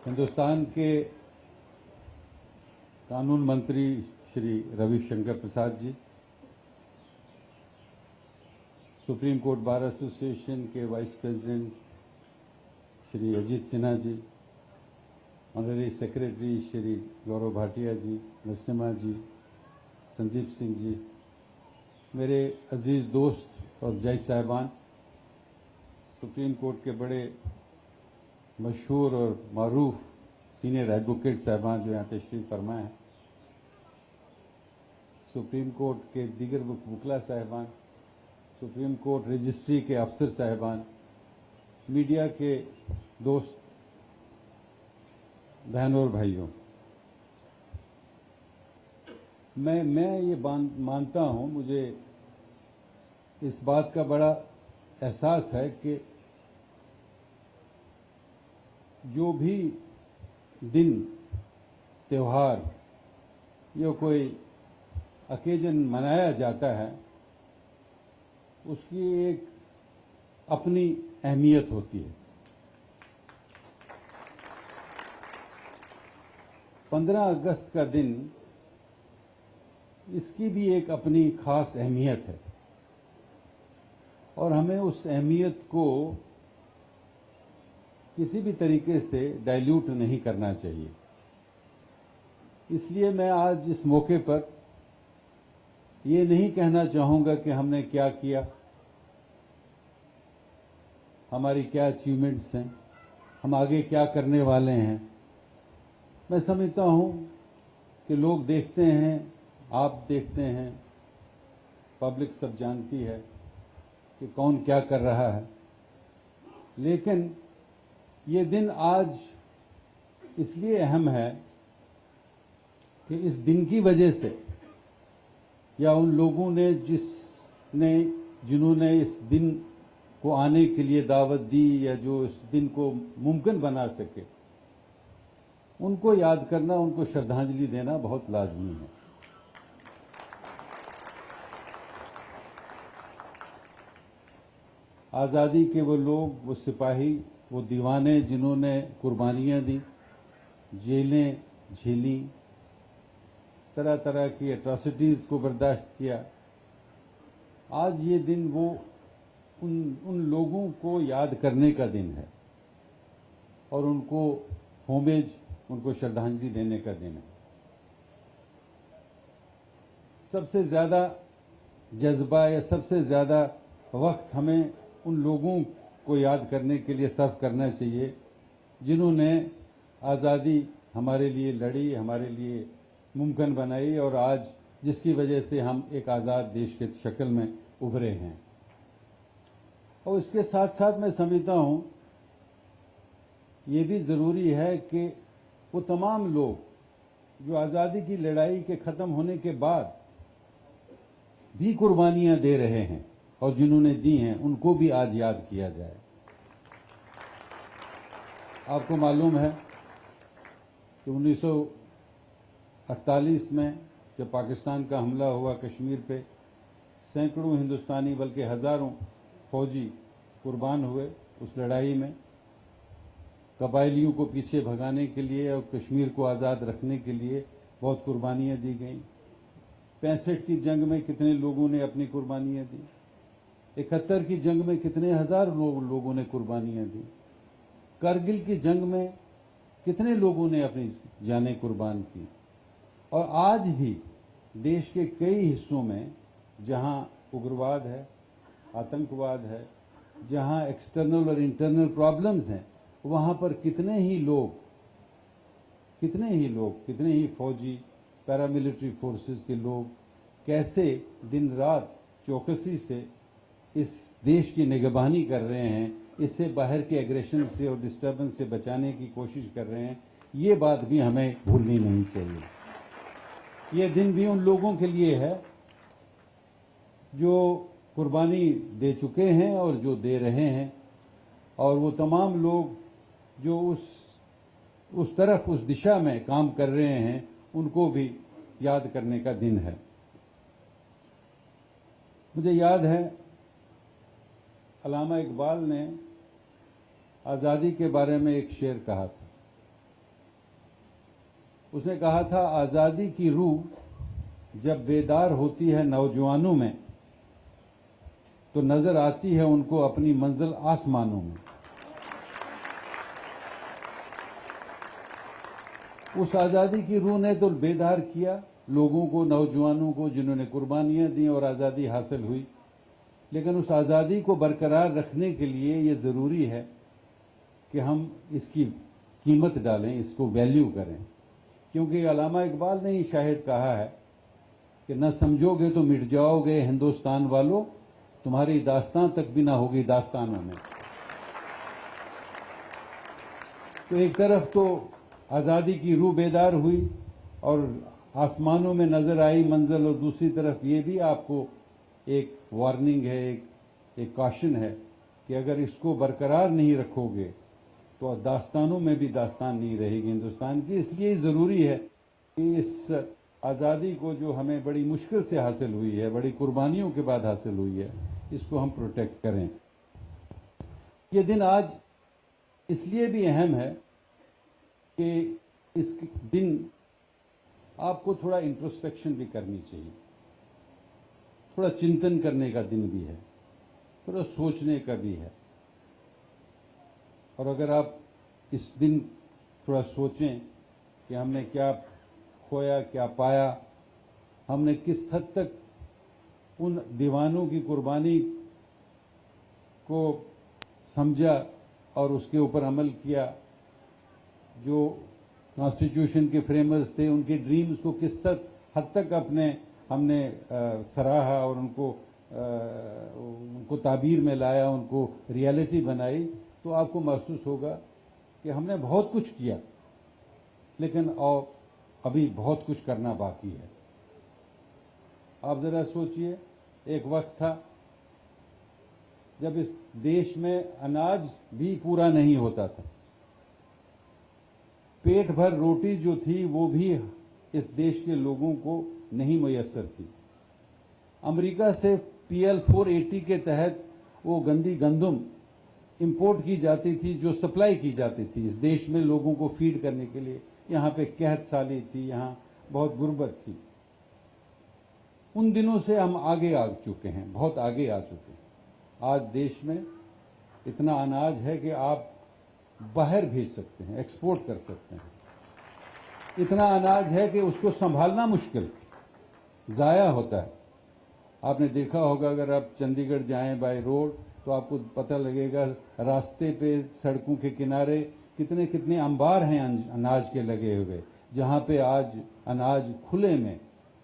हिंदुस्तान के कानून मंत्री Shri Ravishankar Prasad ji, supreme court bar association के vice president Shri Ajit Sinha ji, honorary secretary Shri Gaurav Bhatia जी, नरसिम्हा जी, संदीप सिंह जी, मेरे अजीज दोस्त और जज साहिबान, सुप्रीम कोर्ट के बड़े मशहूर और मारूफ सीनियर एडवोकेट साहिबान जो यहाँ तशरीफ फरमा हैं, सुप्रीम कोर्ट के दीगर वकला साहिबान, सुप्रीम कोर्ट रजिस्ट्री के अफसर साहिबान, मीडिया के दोस्त, बहनों और भाइयों, मैं ये मानता हूँ, मुझे इस बात का बड़ा एहसास है कि जो भी दिन, त्यौहार या कोई अकेजन मनाया जाता है, उसकी एक अपनी अहमियत होती है। 15 अगस्त का दिन, इसकी भी एक अपनी खास अहमियत है और हमें उस अहमियत को किसी भी तरीके से डाइल्यूट नहीं करना चाहिए। इसलिए मैं आज इस मौके पर ये नहीं कहना चाहूँगा कि हमने क्या किया, हमारी क्या अचीवमेंट्स हैं, हम आगे क्या करने वाले हैं। मैं समझता हूँ कि लोग देखते हैं, आप देखते हैं, पब्लिक सब जानती है कि कौन क्या कर रहा है, लेकिन ये दिन आज इसलिए अहम है कि इस दिन की वजह से या उन लोगों ने जिन्होंने इस दिन को आने के लिए दावत दी या जो इस दिन को मुमकिन बना सके, उनको याद करना, उनको श्रद्धांजलि देना बहुत लाजमी है। आज़ादी के वो लोग, वो सिपाही, वो दीवाने जिन्होंने कुर्बानियां दी, जेलें झेली, तरह तरह की एट्रॉसिटीज़ को बर्दाश्त किया, आज ये दिन वो उन लोगों को याद करने का दिन है और उनको होमेज, उनको श्रद्धांजलि देने का दिन है। सबसे ज़्यादा जज्बा या सबसे ज़्यादा वक्त हमें उन लोगों को याद करने के लिए सर्व करना चाहिए जिन्होंने आज़ादी हमारे लिए लड़ी, हमारे लिए मुमकिन बनाई और आज जिसकी वजह से हम एक आज़ाद देश के शक्ल में उभरे हैं। और इसके साथ साथ मैं समझता हूँ ये भी ज़रूरी है कि वो तमाम लोग जो आज़ादी की लड़ाई के ख़त्म होने के बाद भी कुर्बानियाँ दे रहे हैं और जिन्होंने दी हैं, उनको भी आज याद किया जाए। आपको मालूम है कि 1948 में जब पाकिस्तान का हमला हुआ कश्मीर पे, सैकड़ों हिंदुस्तानी बल्कि हज़ारों फौजी कुर्बान हुए उस लड़ाई में। कबायलियों को पीछे भगाने के लिए और कश्मीर को आज़ाद रखने के लिए बहुत कुर्बानियाँ दी गईं। 65 की जंग में कितने लोगों ने अपनी कुर्बानियाँ दी, 71 की जंग में कितने हजार लोगों ने कुर्बानियां दी, कारगिल की जंग में कितने लोगों ने अपनी जानें कुर्बान की। और आज भी देश के कई हिस्सों में जहां उग्रवाद है, आतंकवाद है, जहां एक्सटर्नल और इंटरनल प्रॉब्लम्स हैं, वहां पर कितने ही फौजी, पैरामिलिट्री फोर्सेस के लोग कैसे दिन रात चौकसी से इस देश की निगरानी कर रहे हैं, इससे बाहर के एग्रेशन से और डिस्टर्बेंस से बचाने की कोशिश कर रहे हैं। ये बात भी हमें भूलनी नहीं चाहिए। ये दिन भी उन लोगों के लिए है जो कुर्बानी दे चुके हैं और जो दे रहे हैं, और वो तमाम लोग जो उस तरफ, उस दिशा में काम कर रहे हैं, उनको भी याद करने का दिन है। मुझे याद है अल्लामा इकबाल ने आज़ादी के बारे में एक शेर कहा था उसने कहा था, आजादी की रूह जब बेदार होती है नौजवानों में तो नजर आती है उनको अपनी मंजिल आसमानों में। उस आजादी की रूह ने तो बेदार किया लोगों को, नौजवानों को, जिन्होंने कुर्बानियां दी और आजादी हासिल हुई। लेकिन उस आजादी को बरकरार रखने के लिए ये जरूरी है कि हम इसकी कीमत डालें, इसको वैल्यू करें। क्योंकि अल्लामा इकबाल ने ही शायद कहा है कि न समझोगे तो मिट जाओगे हिंदुस्तान वालों, तुम्हारी दास्तान तक भी ना होगी दास्तानों में। तो एक तरफ तो आजादी की रूह बेदार हुई और आसमानों में नजर आई मंजिल, और दूसरी तरफ ये भी आपको एक वार्निंग है, एक कॉशन है कि अगर इसको बरकरार नहीं रखोगे तो दास्तानों में भी दास्तान नहीं रहेगी हिंदुस्तान की। इसलिए जरूरी है कि इस आज़ादी को, जो हमें बड़ी मुश्किल से हासिल हुई है, बड़ी कुर्बानियों के बाद हासिल हुई है, इसको हम प्रोटेक्ट करें। ये दिन आज इसलिए भी अहम है कि इस दिन आपको थोड़ा इंट्रोस्पेक्शन भी करनी चाहिए, थोड़ा चिंतन करने का दिन भी है, थोड़ा सोचने का भी है। और अगर आप इस दिन थोड़ा सोचें कि हमने क्या खोया, क्या पाया, हमने किस हद तक उन दीवानों की कुर्बानी को समझा और उसके ऊपर अमल किया, जो कॉन्स्टिट्यूशन के फ्रेमर्स थे, उनके ड्रीम्स को किस हद तक हमने सराहा और उनको ताबीर में लाया, उनको रियलिटी बनाई, तो आपको महसूस होगा कि हमने बहुत कुछ किया, लेकिन और अभी बहुत कुछ करना बाकी है। आप जरा सोचिए, एक वक्त था जब इस देश में अनाज भी पूरा नहीं होता था, पेट भर रोटी जो थी वो भी इस देश के लोगों को नहीं मुयस्सर थी। अमेरिका से PL 480 के तहत वो गंदी गंदम इंपोर्ट की जाती थी, जो सप्लाई की जाती थी इस देश में लोगों को फीड करने के लिए। यहाँ पे कहत साली थी, यहाँ बहुत गुर्बत थी। उन दिनों से हम आगे आ चुके हैं, बहुत आगे आ चुके हैं। आज देश में इतना अनाज है कि आप बाहर भेज सकते हैं, एक्सपोर्ट कर सकते हैं। इतना अनाज है कि उसको संभालना मुश्किल, जाया होता है। आपने देखा होगा, अगर आप चंडीगढ़ जाएं बाय रोड तो आपको पता लगेगा रास्ते पे, सड़कों के किनारे कितने कितने अंबार हैं अनाज के लगे हुए, जहां पे आज अनाज खुले में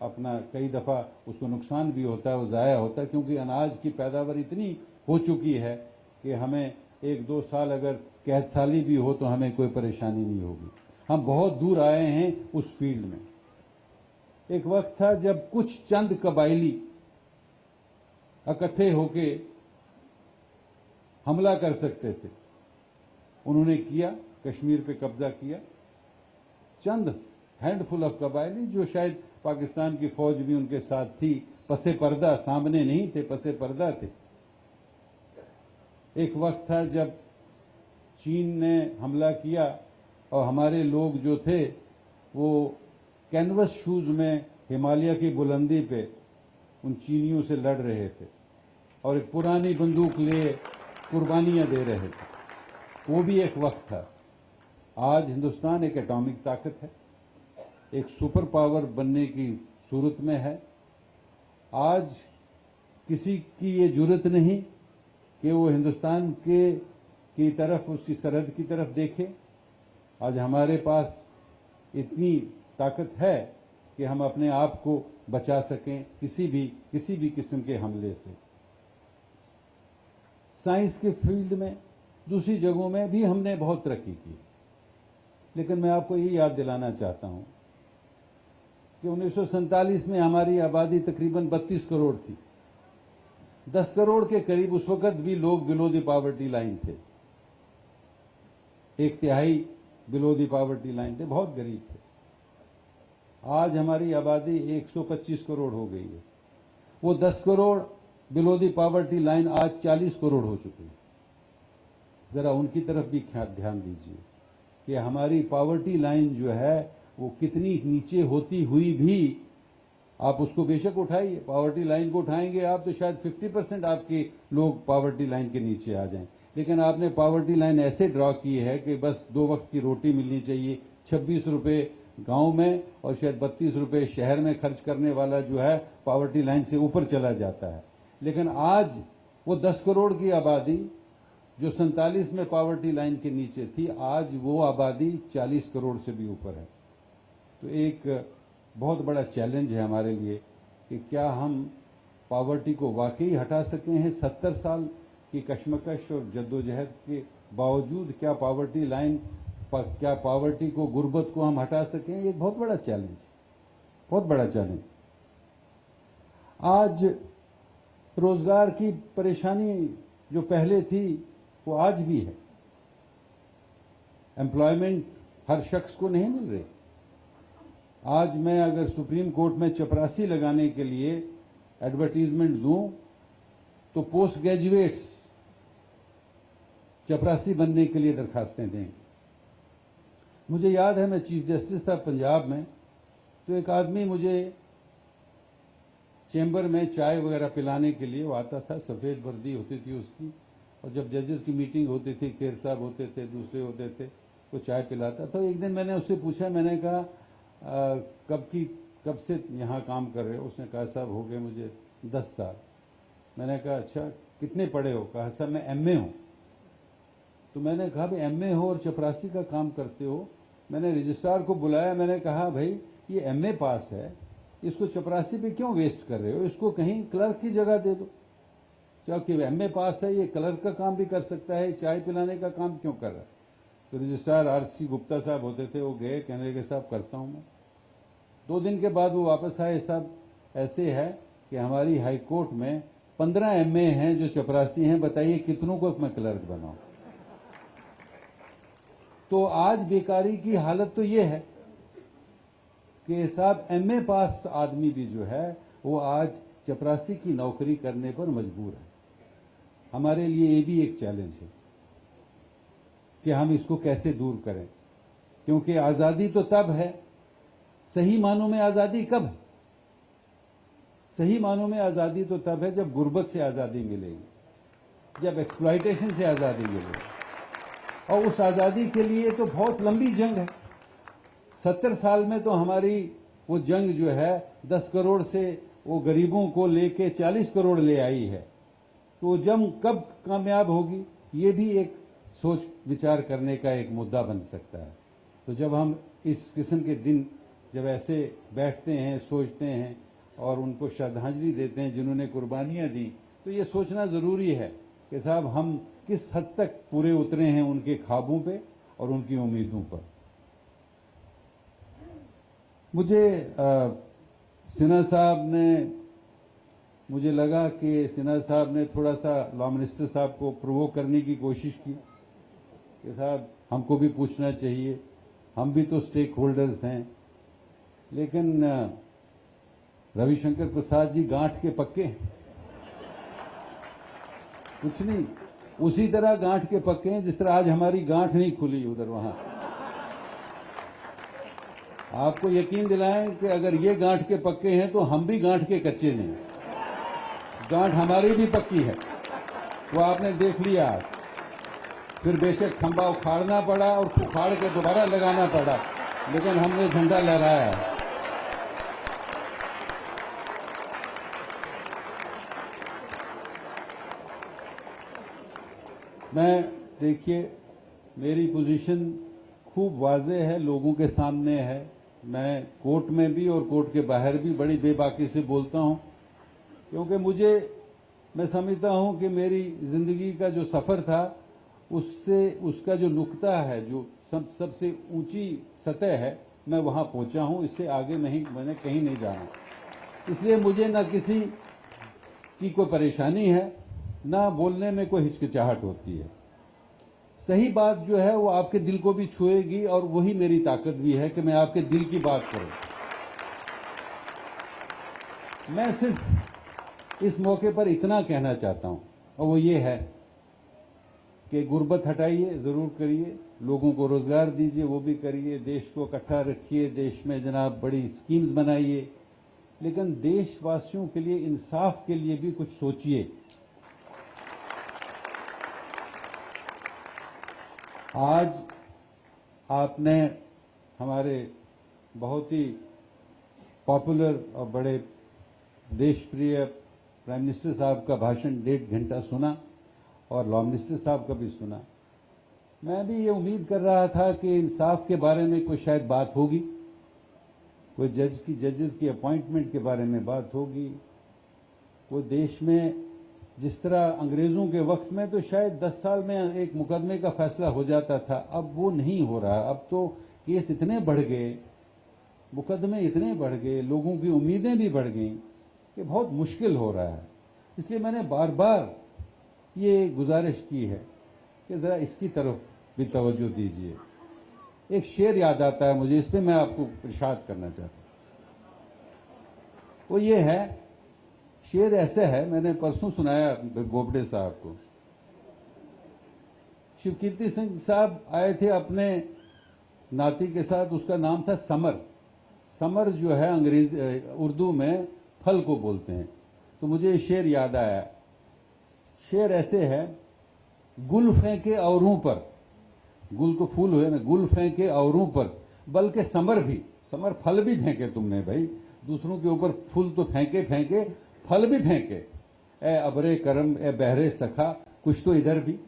अपना, कई दफा उसको नुकसान भी होता है, वो जाया होता है, क्योंकि अनाज की पैदावार इतनी हो चुकी है कि हमें 1-2 साल अगर कैद साली भी हो तो हमें कोई परेशानी नहीं होगी। हम बहुत दूर आए हैं उस फील्ड में। एक वक्त था जब कुछ चंद कबायली इकट्ठे होके हमला कर सकते थे, उन्होंने किया, कश्मीर पे कब्जा किया। चंद हैंडफुल ऑफ कबायली, जो शायद पाकिस्तान की फौज भी उनके साथ थी, पसे पर्दा, सामने नहीं थे, पसे पर्दा थे। एक वक्त था जब चीन ने हमला किया और हमारे लोग जो थे वो कैनवस शूज में हिमालय की बुलंदी पे उन चीनियों से लड़ रहे थे और एक पुरानी बंदूक लिए कुर्बानियां दे रहे थे। वो भी एक वक्त था। आज हिंदुस्तान एक एटॉमिक ताकत है, एक सुपर पावर बनने की सूरत में है। आज किसी की ये जुर्रत नहीं कि वो हिंदुस्तान की तरफ, उसकी सरहद की तरफ देखे। आज हमारे पास इतनी ताकत है कि हम अपने आप को बचा सकें किसी भी किस्म के हमले से। साइंस के फील्ड में, दूसरी जगहों में भी हमने बहुत तरक्की की, लेकिन मैं आपको ये याद दिलाना चाहता हूं कि 1947 में हमारी आबादी तकरीबन 32 करोड़ थी। 10 करोड़ के करीब उस वक्त भी लोग बिलो द पॉवर्टी लाइन थे, 1/3 बिलो द पॉवर्टी लाइन थे, बहुत गरीब थे। आज हमारी आबादी 125 करोड़ हो गई है। वो 10 crore below the poverty line आज 40 करोड़ हो चुकी है। जरा उनकी तरफ भी ध्यान दीजिए कि हमारी पॉवर्टी लाइन जो है वो कितनी नीचे होती हुई भी आप उसको बेशक उठाइए, पॉवर्टी लाइन को उठाएंगे आप तो शायद 50% आपके लोग पॉवर्टी लाइन के नीचे आ जाएं, लेकिन आपने पॉवर्टी लाइन ऐसे ड्रॉ की है कि बस 2 वक्त की रोटी मिलनी चाहिए, 26 रुपए गांव में और शायद 32 रुपए शहर में खर्च करने वाला जो है पॉवर्टी लाइन से ऊपर चला जाता है। लेकिन आज वो 10 करोड़ की आबादी जो 47 में पॉवर्टी लाइन के नीचे थी, आज वो आबादी 40 करोड़ से भी ऊपर है। तो एक बहुत बड़ा चैलेंज है हमारे लिए कि क्या हम पॉवर्टी को वाकई हटा सके हैं। 70 साल की कश्मकश और जद्दोजहद के बावजूद क्या पॉवर्टी लाइन, क्या पॉवर्टी को, गुर्बत को हम हटा सकें, ये बहुत बड़ा चैलेंज, बहुत बड़ा चैलेंज। आज रोजगार की परेशानी जो पहले थी वो आज भी है। एम्प्लॉयमेंट हर शख्स को नहीं मिल रही। आज मैं अगर सुप्रीम कोर्ट में चपरासी लगाने के लिए एडवर्टीजमेंट दूं तो पोस्ट ग्रेजुएट्स चपरासी बनने के लिए दरखास्तें दें। मुझे याद है मैं चीफ जस्टिस था पंजाब में, तो एक आदमी मुझे चैम्बर में चाय वगैरह पिलाने के लिए वो आता था, सफेद वर्दी होती थी उसकी, और जब जजेस की मीटिंग होती थी, खेर साहब होते थे, दूसरे होते थे, वो चाय पिलाता था। एक दिन मैंने उससे पूछा, मैंने कहा कब से यहाँ काम कर रहे हो? उसने कहा साहब हो गए मुझे 10 साल। मैंने कहा अच्छा कितने पढ़े हो? कहा साहब मैं एमए हूँ। तो मैंने कहा भाई एमए हो और चपरासी का काम करते हो? मैंने रजिस्ट्रार को बुलाया, मैंने कहा भाई ये एमए पास है, इसको चपरासी पे क्यों वेस्ट कर रहे हो? इसको कहीं क्लर्क की जगह दे दो। क्योंकि एमए पास है, ये क्लर्क का काम भी कर सकता है, चाय पिलाने का काम क्यों कर रहा है? तो रजिस्ट्रार आरसी गुप्ता साहब होते थे, वो गए, कहने लगे साहब करता हूं मैं। 2 दिन के बाद वो वापस आए, साहब ऐसे है कि हमारी हाई कोर्ट में 15 एमए हैं जो चपरासी हैं, बताइए कितनों को मैं क्लर्क बनाऊं? तो आज बेकारी की हालत तो ये है कि साहब एमए पास आदमी भी जो है वो आज चपरासी की नौकरी करने पर मजबूर है। हमारे लिए ये भी एक चैलेंज है कि हम इसको कैसे दूर करें, क्योंकि आजादी तो तब है, सही मानों में आजादी कब है? सही मानों में आजादी तो तब है जब गुर्बत से आजादी मिलेगी, जब एक्सप्लॉयटेशन से आजादी मिलेगी, और उस आजादी के लिए तो बहुत लंबी जंग है। 70 साल में तो हमारी वो जंग जो है 10 करोड़ से वो गरीबों को लेके 40 करोड़ ले आई है। तो जंग कब कामयाब होगी, ये भी एक सोच विचार करने का एक मुद्दा बन सकता है। तो जब हम इस किस्म के दिन जब ऐसे बैठते हैं, सोचते हैं और उनको श्रद्धांजलि देते हैं जिन्होंने कुर्बानियां दी, तो ये सोचना जरूरी है कि साहब हम किस हद तक पूरे उतरे हैं उनके ख्वाबों पे और उनकी उम्मीदों पर। मुझे सिन्हा साहब ने, मुझे लगा कि सिन्हा साहब ने थोड़ा सा लॉ मिनिस्टर साहब को प्रोवोक करने की कोशिश की कि साहब हमको भी पूछना चाहिए, हम भी तो स्टेक होल्डर्स हैं। लेकिन रविशंकर प्रसाद जी गांठ के पक्के हैं, कुछ नहीं, उसी तरह गांठ के पक्के हैं जिस तरह आज हमारी गांठ नहीं खुली उधर वहां। आपको यकीन दिलाएं कि अगर ये गांठ के पक्के हैं तो हम भी गांठ के कच्चे नहीं, गांठ हमारी भी पक्की है, वो आपने देख लिया। फिर बेशक खंबा उखाड़ना पड़ा और उखाड़ के दोबारा लगाना पड़ा, लेकिन हमने झंडा लहराया। मैं, देखिए मेरी पोजीशन खूब वाज़ेह है, लोगों के सामने है। मैं कोर्ट में भी और कोर्ट के बाहर भी बड़ी बेबाकी से बोलता हूं, क्योंकि मैं समझता हूं कि मेरी जिंदगी का जो सफर था उससे, उसका जो नुक्ता है, जो सबसे ऊंची सतह है, मैं वहां पहुंचा हूं। इससे आगे मैंने कहीं नहीं जाना। इसलिए मुझे न किसी की कोई परेशानी है, ना बोलने में कोई हिचकिचाहट होती है। सही बात जो है वो आपके दिल को भी छुएगी, और वही मेरी ताकत भी है कि मैं आपके दिल की बात करूं। मैं सिर्फ इस मौके पर इतना कहना चाहता हूं, और वो ये है कि गुर्बत हटाइए, जरूर करिए, लोगों को रोजगार दीजिए, वो भी करिए, देश को इकट्ठा रखिए, देश में जनाब बड़ी स्कीम्स बनाइए, लेकिन देशवासियों के लिए, इंसाफ के लिए भी कुछ सोचिए। आज आपने हमारे बहुत ही पॉपुलर और बड़े देशप्रिय प्राइम मिनिस्टर साहब का भाषण 1.5 घंटा सुना और लॉ मिनिस्टर साहब का भी सुना। मैं भी ये उम्मीद कर रहा था कि इंसाफ के बारे में कोई शायद बात होगी, कोई जजेस की अपॉइंटमेंट के बारे में बात होगी, कोई देश में जिस तरह अंग्रेजों के वक्त में तो शायद 10 साल में एक मुकदमे का फैसला हो जाता था, अब वो नहीं हो रहा। अब तो केस इतने बढ़ गए, मुकदमे इतने बढ़ गए, लोगों की उम्मीदें भी बढ़ गई कि बहुत मुश्किल हो रहा है। इसलिए मैंने बार बार ये गुजारिश की है कि जरा इसकी तरफ भी तवज्जो दीजिए। एक शेर याद आता है मुझे, इस पे मैं आपको इरशाद करना चाहता हूं। वो ये है, शेर ऐसे है, मैंने परसों सुनाया बोबडे साहब को। शिवकीर्ति सिंह साहब आए थे अपने नाती के साथ, उसका नाम था समर। समर जो है उर्दू में फल को बोलते हैं। तो मुझे शेर याद आया। शेर ऐसे है, गुल फेंके औरों पर, गुल को फूल हुए ना, गुल फेंके औरों पर, बल्कि समर भी, समर फल भी फेंके तुमने भाई, दूसरों के ऊपर फूल तो फेंके फेंके, फल भी फेंके। ए अबरे करम ए बहरे सखा, कुछ तो इधर भी।